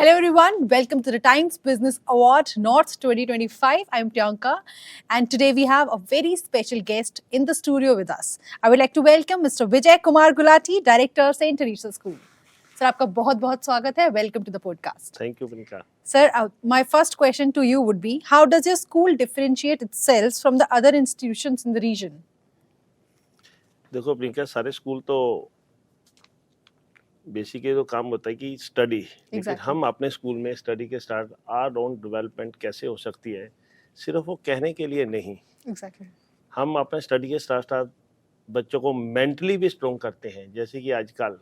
Hello everyone, welcome to the Times Business Award North 2025. I'm Priyanka and today we have a very special guest in the studio with us. I would like to welcome Mr. Vijay Kumar Gulati, Director, St. Teresa School. Sir, आपका बहुत-बहुत स्वागत है. Welcome to the podcast. Thank you, Priyanka. Sir, my first question to you would be, how does your school differentiate itself from the other institutions in the region? देखो प्रियंका, सारे school तो basically तो काम होता है कि स्टडी, लेकिन हम अपने स्कूल में स्टडी के स्टार्ट आर ओन डेवलपमेंट कैसे हो सकती है, सिर्फ वो कहने के लिए नहीं. Exactly. हम अपने स्टडी के स्टार्ट बच्चों को मेंटली भी स्ट्रॉन्ग करते हैं. जैसे कि आजकल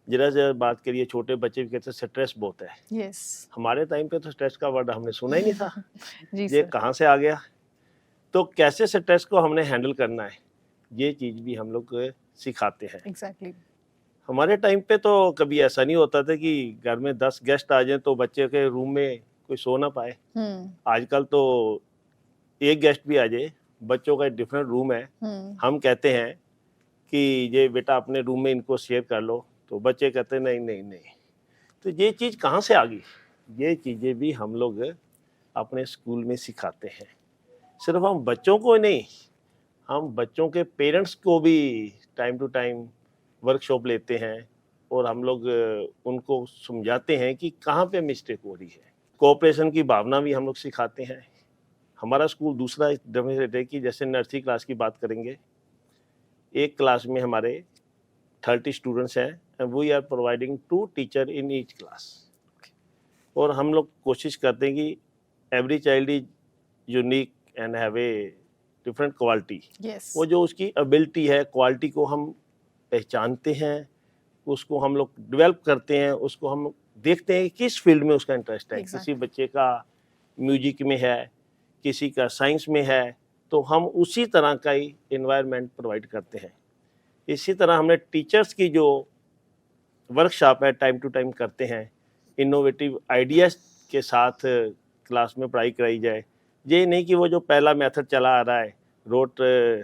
जरा से बात करिए, छोटे बच्चे भी कहते हैं स्ट्रेस बहुत है. Yes. हमारे टाइम पे तो स्ट्रेस का वर्ड हमने सुना ही नहीं था. जी ये सर. कहाँ से आ गया? तो कैसे स्ट्रेस को हमने हैंडल करना है, ये चीज़ भी हम लोग सिखाते हैं. Exactly. हमारे टाइम पे तो कभी ऐसा नहीं होता था कि घर में 10 गेस्ट आ जाएं तो बच्चे के रूम में कोई सो ना पाए. आजकल तो एक गेस्ट भी आ जाए, बच्चों का डिफरेंट रूम है. हम कहते हैं कि ये बेटा अपने रूम में इनको शेयर कर लो, तो बच्चे कहते हैं नहीं नहीं नहीं. तो ये चीज़ कहाँ से आ गई? ये चीज़ें भी हम लोग अपने स्कूल में सिखाते हैं. सिर्फ हम बच्चों को नहीं, हम बच्चों के पेरेंट्स को भी टाइम टू टाइम वर्कशॉप लेते हैं और हम लोग उनको समझाते हैं कि कहाँ पे मिस्टेक हो रही है. कोऑपरेशन की भावना भी हम लोग सिखाते हैं. हमारा स्कूल दूसरा डेमोन्स्ट्रेट है कि जैसे नर्सरी क्लास की बात करेंगे, एक क्लास में हमारे 30 स्टूडेंट्स हैं and we are providing 2 teacher in each class. और हम लोग कोशिश करते हैं कि every child is unique and have a different quality. Yes. वो जो उसकी एबिलिटी है, क्वालिटी को हम पहचानते हैं, उसको हम लोग डेवलप करते हैं, उसको हम देखते हैं कि किस फील्ड में उसका इंटरेस्ट है. Exactly. किसी बच्चे का म्यूजिक में है, किसी का साइंस में है, तो हम उसी तरह का ही एनवायरनमेंट प्रोवाइड करते हैं. इसी तरह हमने टीचर्स की जो वर्कशॉप है टाइम टू टाइम करते हैं. इनोवेटिव आइडियाज़ के साथ क्लास में पढ़ाई कराई जाए. ये नहीं कि वो जो पहला मेथड चला आ रहा है रोट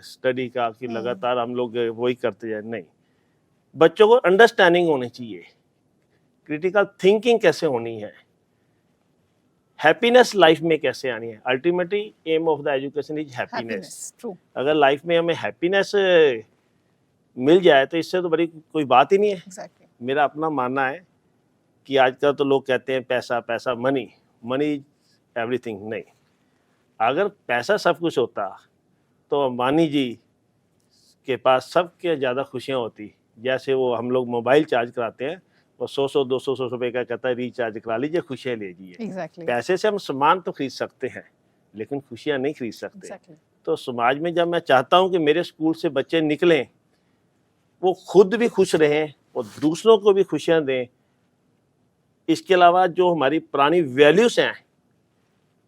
स्टडी का कि लगातार हम लोग वही करते जाए. नहीं, बच्चों को अंडरस्टैंडिंग होनी चाहिए, क्रिटिकल थिंकिंग कैसे होनी है, हैप्पीनेस लाइफ में कैसे आनी है. Ultimately aim of the education is happiness. Happiness. True. अगर लाइफ में हमें हैप्पीनेस मिल जाए तो इससे तो बड़ी कोई बात ही नहीं है. Exactly. मेरा अपना मानना है कि आजकल तो लोग कहते हैं पैसा पैसा, मनी मनी इज एवरीथिंग. नहीं, अगर पैसा सब कुछ होता तो अंबानी जी के पास सबके ज़्यादा खुशियाँ होती. जैसे वो हम लोग मोबाइल चार्ज कराते हैं और 100-200 रुपये का कहता है रिचार्ज करा लीजिए, खुशियाँ लीजिए. Exactly. पैसे से हम सामान तो खरीद सकते हैं लेकिन खुशियाँ नहीं खरीद सकते. Exactly. तो समाज में जब मैं चाहता हूँ कि मेरे स्कूल से बच्चे निकलें, वो खुद भी खुश रहें और दूसरों को भी खुशियाँ दें. इसके अलावा जो हमारी पुरानी वैल्यूज़ हैं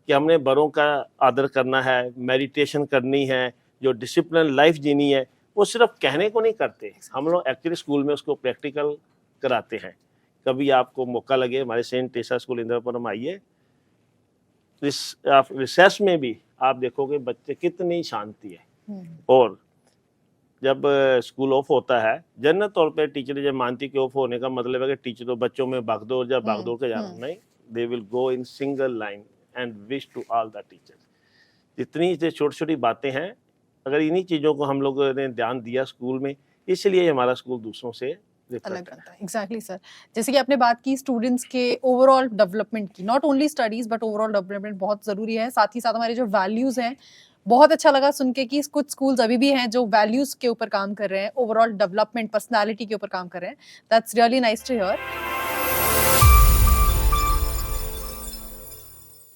कि हमने बड़ों का आदर करना है, मेडिटेशन करनी है, जो डिसिप्लिन लाइफ जीनी है, वो सिर्फ कहने को नहीं करते. हम लोग एक्चुअली स्कूल में उसको प्रैक्टिकल कराते हैं. कभी आपको मौका लगे हमारे सेंट टेरेसा स्कूल इंदिरापुरम आइए. रिसर्च में भी आप देखोगे बच्चे कितनी शांति है. और जब स्कूल ऑफ होता है, जनरल तौर पे टीचर जब मानती कि ऑफ होने का मतलब है कि टीचरों बच्चों में भागदौड़ या भागदौड़ के जाना नहीं. They will go in single line and wish to all the teachers. जितनी छोटी छोटी बातें हैं, अगर इन्हीं चीज़ों को हम लोगों ने ध्यान दिया स्कूल में, इसलिए हमारा स्कूल दूसरों से अलग बनता है. Exactly sir. जैसे कि आपने बात की स्टूडेंट्स के ओवरऑल डेवलपमेंट की, not only studies but overall development बहुत ज़रूरी है. साथ ही साथ हमारे जो वैल्यूज़ हैं, बहुत अच्छा लगा सुन के कि कुछ स्कूल्स अभी भी हैं जो वैल्यूज़ के ऊपर काम कर रहे हैं, ओवरऑल डेवलपमेंट, पर्सनैलिटी के ऊपर काम कर रहे हैं. That's really nice to hear.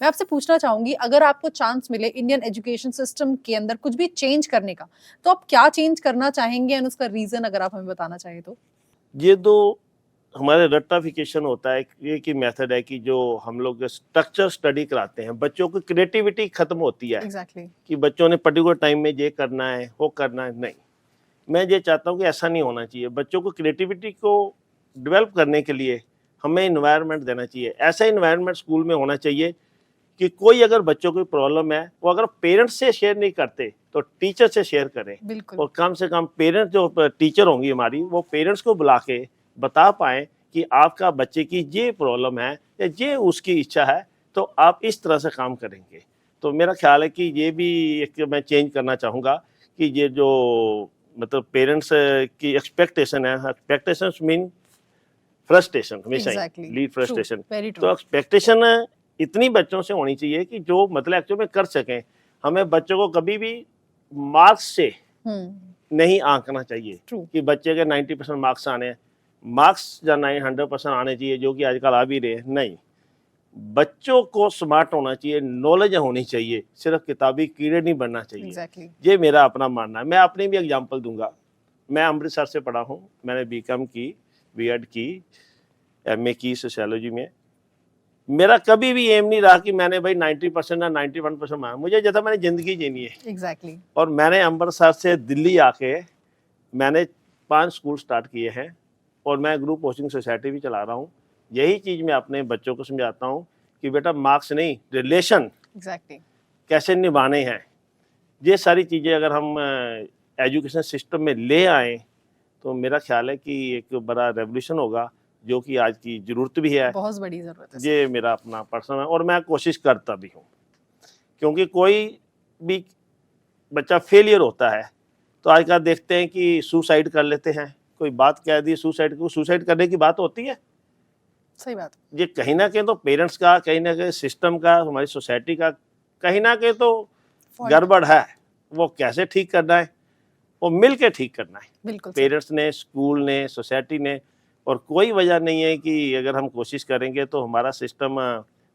मैं आपसे पूछना चाहूंगी, अगर आपको चांस मिले इंडियन एजुकेशन सिस्टम के अंदर कुछ भी चेंज करने का, तो आप क्या चेंज करना चाहेंगे एंड उसका रीज़न अगर आप हमें बताना चाहें तो. ये तो हमारे रट्टाफिकेशन होता है. ये की मेथड है कि जो हम लोग स्ट्रक्चर स्टडी कराते हैं, बच्चों की क्रिएटिविटी खत्म होती है. Exactly. कि बच्चों ने पर्टिकुलर टाइम में ये करना है, वो करना है. नहीं, मैं ये चाहता हूँ कि ऐसा नहीं होना चाहिए. बच्चों को क्रिएटिविटी को डेवलप करने के लिए हमें इन्वायरमेंट देना चाहिए. ऐसा इन्वायरमेंट स्कूल में होना चाहिए कि कोई अगर बच्चों को प्रॉब्लम है, वो अगर पेरेंट्स से शेयर नहीं करते तो टीचर से शेयर करें. बिल्कुल. और कम से कम पेरेंट्स जो टीचर होंगी हमारी, वो पेरेंट्स को बुला के बता पाएँ कि आपका बच्चे की ये प्रॉब्लम है या ये उसकी इच्छा है, तो आप इस तरह से काम करेंगे। तो मेरा ख्याल है कि ये भी एक मैं चेंज करना चाहूँगा कि ये जो मतलब पेरेंट्स की एक्सपेक्टेशन है, एक्सपेक्टेशंस मीन फ्रस्ट्रेशन, हमेशा Exactly. Lead True. Frustration. Very true. तो एक्सपेक्टेशन इतनी बच्चों से होनी चाहिए कि जो मतलब एक्चुअल में कर सकें। हमें बच्चों को कभी भी मार्क्स से नहीं आंकना चाहिए True. कि बच्चे के 90% मार्क्स आने हैं, मार्क्स या 100% आने चाहिए जो कि आजकल आ भी रहे हैं। नहीं, बच्चों को स्मार्ट होना चाहिए, नॉलेज होनी चाहिए, सिर्फ किताबी कीड़े नहीं बनना चाहिए। Exactly. ये मेरा अपना मानना है। मैं अपनी भी एग्जांपल दूंगा। मैं अमृतसर से पढ़ा हूँ, मैंने बीकॉम की, बीएड की, एमए की सोशियोलॉजी में। मेरा कभी भी एम नहीं रहा कि मैंने भाई 90% या 91% मांगा। मुझे जैसा मैंने जिंदगी जीनी है। Exactly. और मैंने अमृतसर से दिल्ली आके मैंने 5 स्कूल स्टार्ट किए हैं और मैं ग्रुप कोचिंग सोसाइटी भी चला रहा हूँ। यही चीज़ मैं अपने बच्चों को समझाता हूँ कि बेटा मार्क्स नहीं, रिलेशन Exactly. कैसे निभाने हैं। ये सारी चीज़ें अगर हम एजुकेशन सिस्टम में ले आएँ तो मेरा ख्याल है कि एक बड़ा रेवोल्यूशन होगा, जो कि आज की ज़रूरत भी है। बहुत बड़ी जरूरत है। ये मेरा अपना पर्सनल है और मैं कोशिश करता भी हूँ, क्योंकि कोई भी बच्चा फेलियर होता है तो आजकल देखते हैं कि सुसाइड कर लेते हैं। कोई बात कह दी सुसाइड को, सुसाइड करने की बात होती है। सही बात। ये कहीं ना कहीं तो पेरेंट्स का, कहीं ना कहीं सिस्टम का, हमारी सोसाइटी का कहीं ना कहीं तो Fault. गड़बड़ है। वो कैसे ठीक करना है, वो मिल के ठीक करना है, बिल्कुल। पेरेंट्स ने, स्कूल ने, सोसाइटी ने। और कोई वजह नहीं है कि अगर हम कोशिश करेंगे तो हमारा system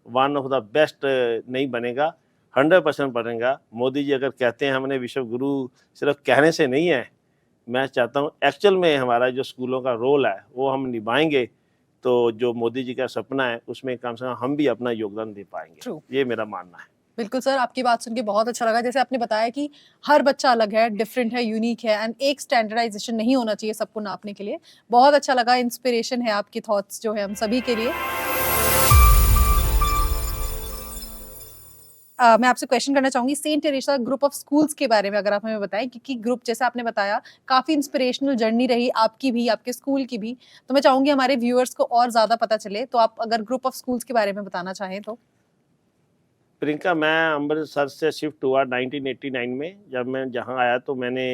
one of the best नहीं बनेगा, 100% बनेगा। मोदी जी अगर कहते हैं हमने विश्व गुरु, सिर्फ कहने से नहीं है। मैं चाहता हूँ एक्चुअल में हमारा जो स्कूलों का रोल है वो हम निभाएंगे तो जो मोदी जी का सपना है उसमें कम से कम हम भी अपना योगदान दे पाएंगे। True. ये मेरा मानना है। बिल्कुल सर, आपकी बात सुन के बहुत अच्छा लगा। जैसे आपने बताया कि हर बच्चा अलग है, डिफरेंट है, यूनिक है एंड एक स्टैंडर्डाइजेशन नहीं होना चाहिए सबको नापने के लिए। बहुत अच्छा लगा, इंस्पिरेशन है आपके थॉट्स जो है हम सभी के लिए। मैं आपसे क्वेश्चन करना चाहूंगी saint Teresa group of schools के बारे में, अगर आप हमें बताएं, क्योंकि ग्रुप जैसे आपने बताया काफी इंस्पिरेशनल जर्नी रही आपकी भी, आपके स्कूल की भी। तो मैं चाहूंगी हमारे व्यूअर्स को और ज्यादा पता चले, तो आप अगर ग्रुप ऑफ स्कूल्स के बारे में बताना चाहें तो। प्रियंका, मैं अमृतसर से शिफ्ट हुआ 1989 में। जब मैं जहाँ आया तो मैंने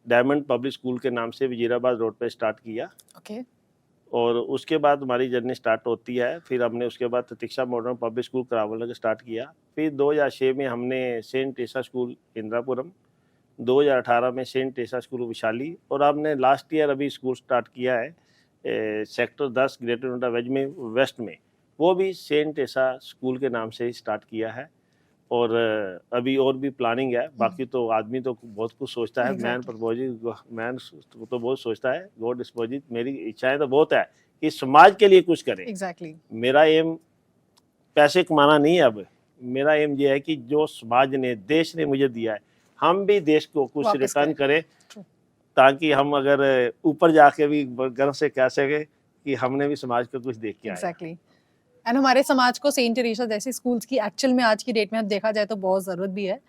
डायमंड पब्लिक स्कूल के नाम से वजीराबाद रोड पे स्टार्ट किया। ओके। और उसके बाद हमारी जर्नी स्टार्ट होती है। फिर हमने उसके बाद प्रतीक्षा मॉडर्न पब्लिक स्कूल करावल नगर स्टार्ट किया। फिर 2006 में हमने सेंट टेरेसा स्कूल इंदिरापुरम, 2018 में सेंट टेरेसा स्कूल विशाली, और हमने लास्ट ईयर अभी स्कूल स्टार्ट किया है सेक्टर 10 ग्रेटर नोएडा वेस्ट में। वो भी सेंट टेरेसा स्कूल के नाम से ही स्टार्ट किया है। और अभी और भी प्लानिंग है। बाकी तो आदमी तो बहुत कुछ सोचता है। मैन प्रपोजिट, मैन तो बहुत सोचता है, गॉड डिस्पोजिट। मेरी इच्छाएं तो बहुत है कि समाज के लिए कुछ करें। एग्जैक्टली। मेरा एम पैसे कमाना नहीं है। अब मेरा एम ये है कि जो समाज ने, देश ने मुझे दिया है, हम भी देश को कुछ रिटर्न करें, ताकि हम अगर ऊपर जाके भी गर्व से कह सके कि हमने भी समाज को कुछ देख के आया। एग्जैक्टली। एंड हमारे समाज को सेंट टेरेसा जैसे स्कूल्स की एक्चुअल में आज की डेट में अब देखा जाए तो बहुत ज़रूरत भी है।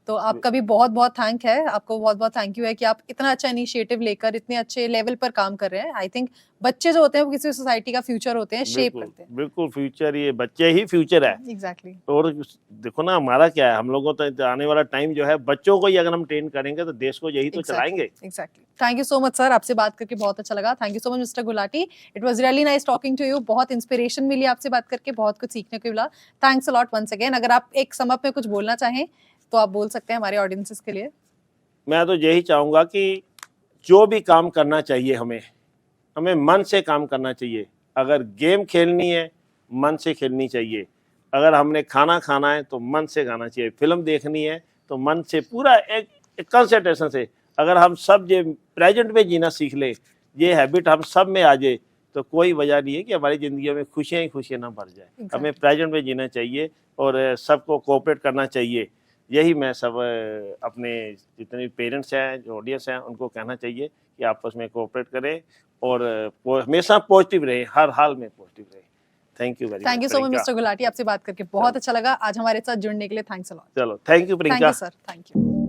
तो आपका भी बहुत बहुत थैंक है, आपको बहुत बहुत थैंक यू है कि आप इतना अच्छा इनिशिएटिव लेकर इतने अच्छे लेवल पर काम कर रहे हैं। आई थिंक बच्चे जो होते हैं वो किसी सोसाइटी का फ्यूचर होते हैं, शेप करते हैं। बिल्कुल फ्यूचर, ये बच्चे ही फ्यूचर है। एग्जैक्टली। और देखो ना, हमारा क्या है, हम लोगों तो आने वाला टाइम जो है, बच्चों को ही अगर हम ट्रेन करेंगे तो देश को यही तो चलाएंगे। Exactly. Thank you so much sir, आपसे बात करके बहुत अच्छा लगा। Thank you so much mister Gulati, it was really nice talking to you. बहुत इंस्पिरेशन मिली आपसे बात करके, बहुत कुछ सीखने को मिला। Thanks a lot once again. अगर आप एक सम अप में कुछ बोलना चाहें तो आप बोल सकते हैं हमारे ऑडियंसेस के लिए। मैं तो यही चाहूँगा कि जो भी काम करना चाहिए, हमें मन से काम करना चाहिए। अगर गेम खेलनी है, मन से खेलनी चाहिए। अगर हमने खाना खाना है तो मन से खाना चाहिए। फिल्म देखनी है तो मन से, पूरा एक कंसंट्रेशन से। अगर हम सब ये प्रेजेंट में जीना सीख ले, ये हैबिट हम सब में आ जाए, तो कोई वजह नहीं है कि हमारी ज़िंदगी में खुशियाँ ही खुशियाँ ना भर जाए। हमें प्रेजेंट में जीना चाहिए और सबको कोऑपरेट करना चाहिए। यही मैं सब अपने जितने पेरेंट्स हैं, जो ऑडियंस हैं, उनको कहना चाहिए कि आपस में कोऑपरेट करें और हमेशा पॉजिटिव रहे, हर हाल में पॉजिटिव रहे। Thank you very much. Thank you so much mister Gulati, आपसे बात करके बहुत अच्छा लगा। आज हमारे साथ जुड़ने के लिए थैंक्स अ लॉट। चलो, thank you Priyanka. Thank you sir, thank you.